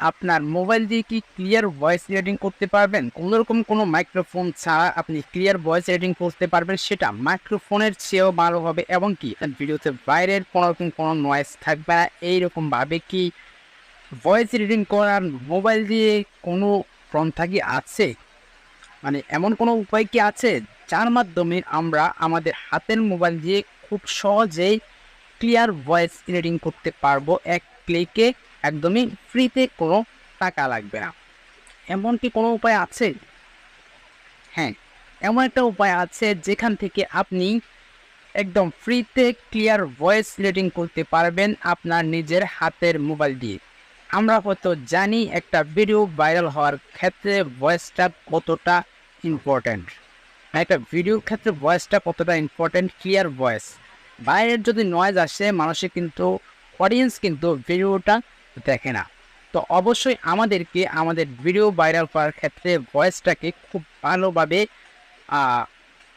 আপনার মোবাইল দিয়ে কি ক্লিয়ার ভয়েস রেকর্ডিং করতে পারবেন? কোনোরকম কোনো মাইক্রোফোন ছাড়া আপনি ক্লিয়ার ভয়েস রেকর্ডিং করতে পারবেন, সেটা মাইক্রোফোনের চেয়েও ভালো হবে এবং কি ভিডিওতে বাইরের কোনোরকম কোনো নয়েজ থাকবে না। এইরকমভাবে কি ভয়েস রেকর্ডিং করার মোবাইল দিয়ে কোনো পন্থা কি আছে? মানে এমন কোনো উপায় কি আছে যার মাধ্যমে আমরা আমাদের হাতের মোবাইল দিয়ে খুব সহজেই ক্লিয়ার ভয়েস রেকর্ডিং করতে পারবো এক ক্লিকে, একদমই ফ্রিতে, কোনো টাকা লাগবে না? এমন কি কোনো উপায় আছে? হ্যাঁ, এমন একটা উপায় আছে যেখান থেকে আপনি একদম ফ্রিতে ক্লিয়ার ভয়েস রেকর্ডিং করতে পারবেন আপনার নিজের হাতের মোবাইল দিয়ে। আমরা হয়তো জানি একটা ভিডিও ভাইরাল হওয়ার ক্ষেত্রে ভয়েসটা কতটা ইম্পর্ট্যান্ট, একটা ভিডিওর ক্ষেত্রে ভয়েসটা কতটা ইম্পর্ট্যান্ট, ক্লিয়ার ভয়েস। বাইরের যদি নয়েজ আসে মানুষের কিন্তু অডিয়েন্স কিন্তু ভিডিওটা দেখে না। তো অবশ্যই আমাদেরকে আমাদের ভিডিও ভাইরাল করার ক্ষেত্রে ভয়েসটাকে খুব ভালোভাবে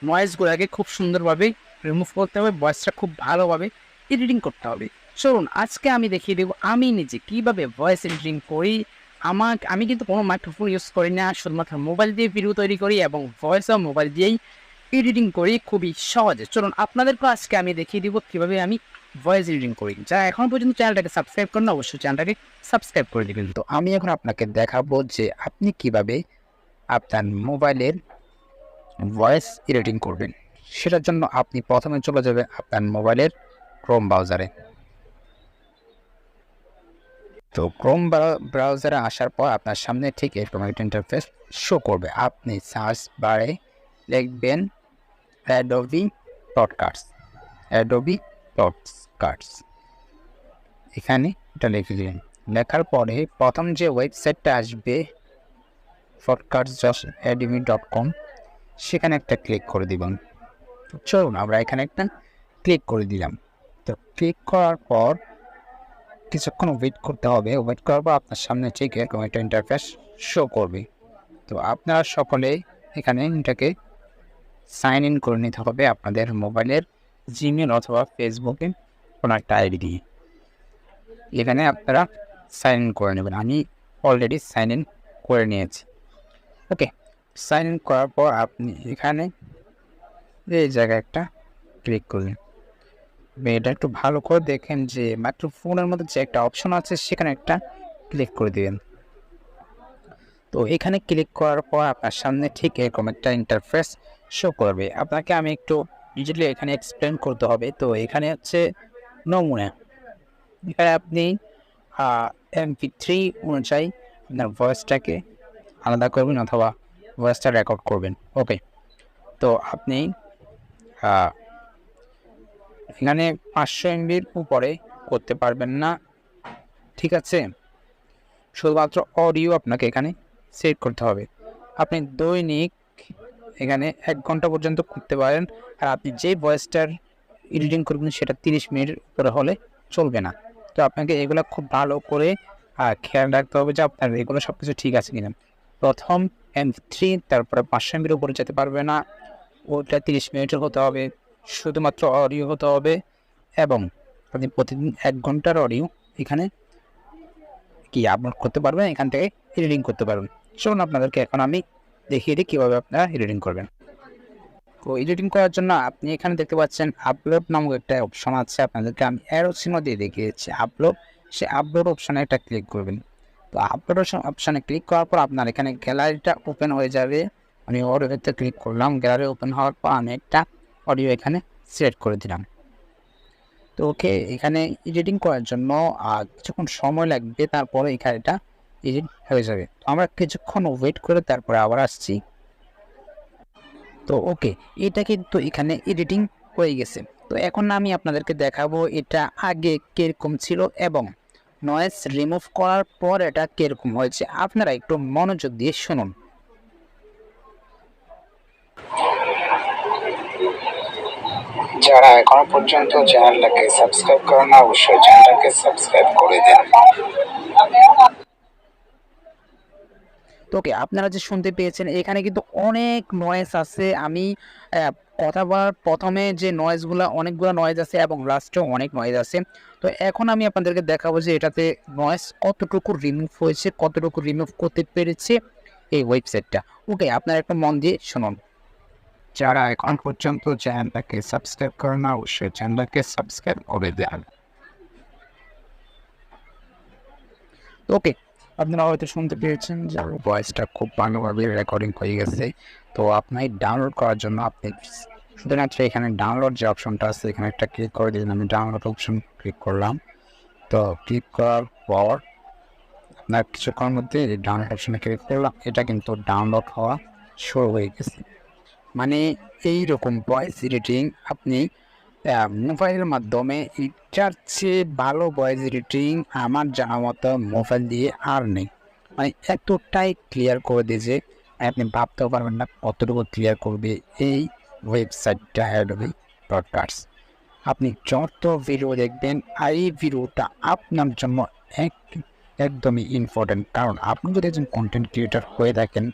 নয়েজগুলোকে খুব সুন্দরভাবে রিমুভ করতে হবে, ভয়েসটা খুব ভালোভাবে এডিটিং করতে হবে। চলুন আজকে আমি দেখিয়ে দেবো আমি নিজে কীভাবে ভয়েস এডিটিং করি। আমি কিন্তু কোনো মাইক্রোফোন ইউজ করি না, শুধুমাত্র মোবাইল দিয়ে ভিডিও তৈরি করি এবং ভয়েসও মোবাইল দিয়েই এডিটিং করি খুবই সহজে। চলুন আপনাদেরকে আজকে আমি দেখিয়ে দিব কীভাবে আমি ভয়েস এডিটিং করি। যারা এখন পর্যন্ত চ্যানেলটাকে সাবস্ক্রাইব করেন অবশ্যই চ্যানেলটাকে সাবস্ক্রাইব করে দেবেন। তো আমি এখন আপনাকে দেখাবো যে আপনি কিভাবে আপনার মোবাইলের ভয়েস এডিটিং করবেন। সেটার জন্য আপনি প্রথমে চলে যাবেন আপনার মোবাইলের ক্রোম ব্রাউজারে। তো ক্রোম ব্রাউজারে আসার পর আপনার সামনে ঠিক এরকম একটা ইন্টারফেস শো করবে। আপনি সার্চ বারে লিখবেন অ্যাডোবি পডকাস্টস, এখানে এটা লিখে দিলেন। লেখার পরে প্রথম যে ওয়েবসাইটটা আসবে podcast.adobe.com, সেখানে একটা ক্লিক করে দিবেন। চলুন আমরা এখানে একটা ক্লিক করে দিলাম। তো ক্লিক করার পর কিছুক্ষণ ওয়েট করতে হবে। ওয়েট করার পর আপনার সামনে ঠিক এরকম একটা ইন্টারফেস শো করবে। তো আপনারা সকলে এখানে এটাকে সাইন ইন করে নিতে হবে আপনাদের মোবাইলের জিমেল অথবা ফেসবুকে কোনো একটা আইডি দিয়ে। এখানে আপনারা সাইন ইন করে নেবেন। আমি অলরেডি সাইন ইন করে নিয়েছি। ওকে, সাইন ইন করার পর আপনি এখানে এই জায়গায় একটা ক্লিক করলেন। এটা একটু ভালো করে দেখেন যে মাইক্রোফোনের মধ্যে যে একটা অপশন আছে সেখানে একটা ক্লিক করে দিবেন। তো এখানে ক্লিক করার পর আপনার সামনে ঠিক এরকম একটা ইন্টারফেস শো করবে। আপনাকে আমি একটু ইজিলি এখানে এক্সপ্লেন করতে হবে। তো এখানে হচ্ছে নমুনা, এখানে আপনি MP3 অনুযায়ী আপনার ভয়েসটাকে আলাদা করবেন অথবা ভয়েসটা রেকর্ড করবেন। ওকে, তো আপনি এখানে 500 MBর উপরে করতে পারবেন না, ঠিক আছে? শুধুমাত্র অডিও আপনাকে এখানে সেট করতে হবে। আপনি দৈনিক এখানে 1 ঘন্টা পর্যন্ত করতে পারেন। আর আপনি যে ভয়েসটার এডিটিং করবেন সেটা 30 মিনিটের উপরে হলে চলবে না। তো আপনাকে এগুলো খুব ভালো করে খেয়াল রাখতে হবে যে আপনার এগুলো সব কিছু ঠিক আছে কিনা। প্রথম MP3, তারপরে 500 MBর উপরে যেতে পারবে না, ওটা 30 মিনিটের হতে হবে, শুধুমাত্র অডিও হতে হবে এবং আপনি প্রতিদিন 1 ঘন্টার অডিও এখানে কি আপলোড করতে পারবেন, এখান থেকে এডিটিং করতে পারবেন। চলুন আপনাদেরকে এখন আমি দেখিয়ে দিই কীভাবে আপনারা এডিটিং করবেন। তো এডিটিং করার জন্য আপনি এখানে দেখতে পাচ্ছেন আপলোড নামক একটা অপশন আছে। আপনাদেরকে আমি অ্যারো চিহ্ন দিয়ে দেখিয়েছি আপলোড, সে আপলোড অপশানে একটা ক্লিক করবেন। তো আপলোড অপশানে ক্লিক করার পর আপনার এখানে গ্যালারিটা ওপেন হয়ে যাবে। আমি অডিওতে ক্লিক করলাম, গ্যালারি ওপেন হওয়ার পর আমি একটা অডিও এখানে সিলেক্ট করে দিলাম। তো ওকে, এখানে এডিটিং করার জন্য কিছুক্ষণ সময় লাগবে, তারপরে এখানে এটা এডিট হয়ে যাবে। তো আমরা কিছুক্ষণ ওয়েট করে তারপরে আবার আসছি। তো ওকে, এটা কিন্তু এখানে এডিটিং হয়ে গেছে। তো এখন আমি আপনাদেরকে দেখাবো এটা আগে কীরকম ছিল এবং নয়েজ রিমুভ করার পর এটা কীরকম হয়েছে। আপনারা একটু মনোযোগ দিয়ে শুনুন। যারা এখনো পর্যন্ত চ্যানেলটাকে সাবস্ক্রাইব করেন না অবশ্যই চ্যানেলটাকে সাবস্ক্রাইব করে দিন। তো ওকে, আপনারা যে শুনতে পেয়েছেন এখানে কিন্তু অনেক নয়েজ আছে। আমি কথা বলার প্রথমে যে নয়েজগুলো, অনেকগুলো নয়েজ আছে এবং লাস্টেও অনেক নয়েজ আছে। তো এখন আমি আপনাদেরকে দেখাবো যে এটাতে নয়েজ কতটুকু রিমুভ হয়েছে, কতটুকু রিমুভ করতে পেরেছে এই ওয়েবসাইটটা। ওকে, আপনারা একটু মন দিয়ে শুনুন। যারা এখন পর্যন্ত চ্যানেলটাকে সাবস্ক্রাইব করে না, অবশ্যই চ্যানেলটাকে সাবস্ক্রাইব করে দেন। ওকে, আপনারা হয়তো শুনতে পেরেছেন যে ভয়েসটা খুব ভালোভাবে রেকর্ডিং হয়ে গেছে। তো আপনার ডাউনলোড করার জন্য আপনি শুধুমাত্র এখানে ডাউনলোড যে অপশনটা আছে এখানে একটা ক্লিক করে দিন। আমি ডাউনলোড অপশন ক্লিক করলাম। তো ক্লিক করার পর আপনার কিছুক্ষণের মধ্যে এই ডাউনলোড অপশনে ক্লিক করলাম, এটা কিন্তু ডাউনলোড হওয়া শুরু হয়ে গেছে। মানে এইরকম ভয়েস এডিটিং আপনি মোবাইলের মাধ্যমে এটার চেয়ে ভালো ভয়েস এডিটিং আমার জানা মতো মোবাইল দিয়ে আর নেই। মানে এতটাই ক্লিয়ার করে দিয়ে যে আপনি ভাবতেও পারবেন না কতটুকু ক্লিয়ার করবে এই ওয়েবসাইটটা অ্যাডোবি ব্রডকাস্ট। আপনি যত ভিডিও দেখবেন এই ভিডিওটা আপনার জন্য একদমই ইম্পর্টেন্ট, কারণ আপনি যদি একজন কন্টেন্ট ক্রিয়েটর হয়ে থাকেন,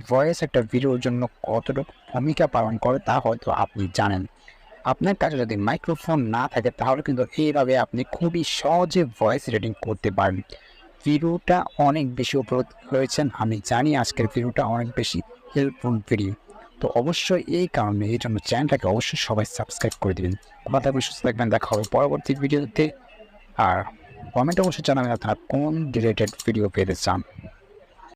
ভয়েস একটা ভিডিওর জন্য কতটুকু ভূমিকা পালন করে তা হয়তো আপনি জানেন। আপনার কাছে যদি মাইক্রোফোন না থাকে তাহলে কিন্তু এইভাবে আপনি খুবই সহজে ভয়েস রেডিং করতে পারেন। ভিডিওটা অনেক বেশি উপলব্ধ হয়েছেন, আমি জানি আজকের ভিডিওটা অনেক বেশি হেল্পফুল ভিডিও। তো অবশ্যই এই কারণে এই জন্য চ্যানেলটাকে অবশ্যই সবাই সাবস্ক্রাইব করে দেবেন। কথা সুস্থ থাকবেন, দেখা হবে পরবর্তী ভিডিওতে। আর কমেন্টে অবশ্যই জানাবেন আপনারা কোন রিলেটেড ভিডিও পেতে চান।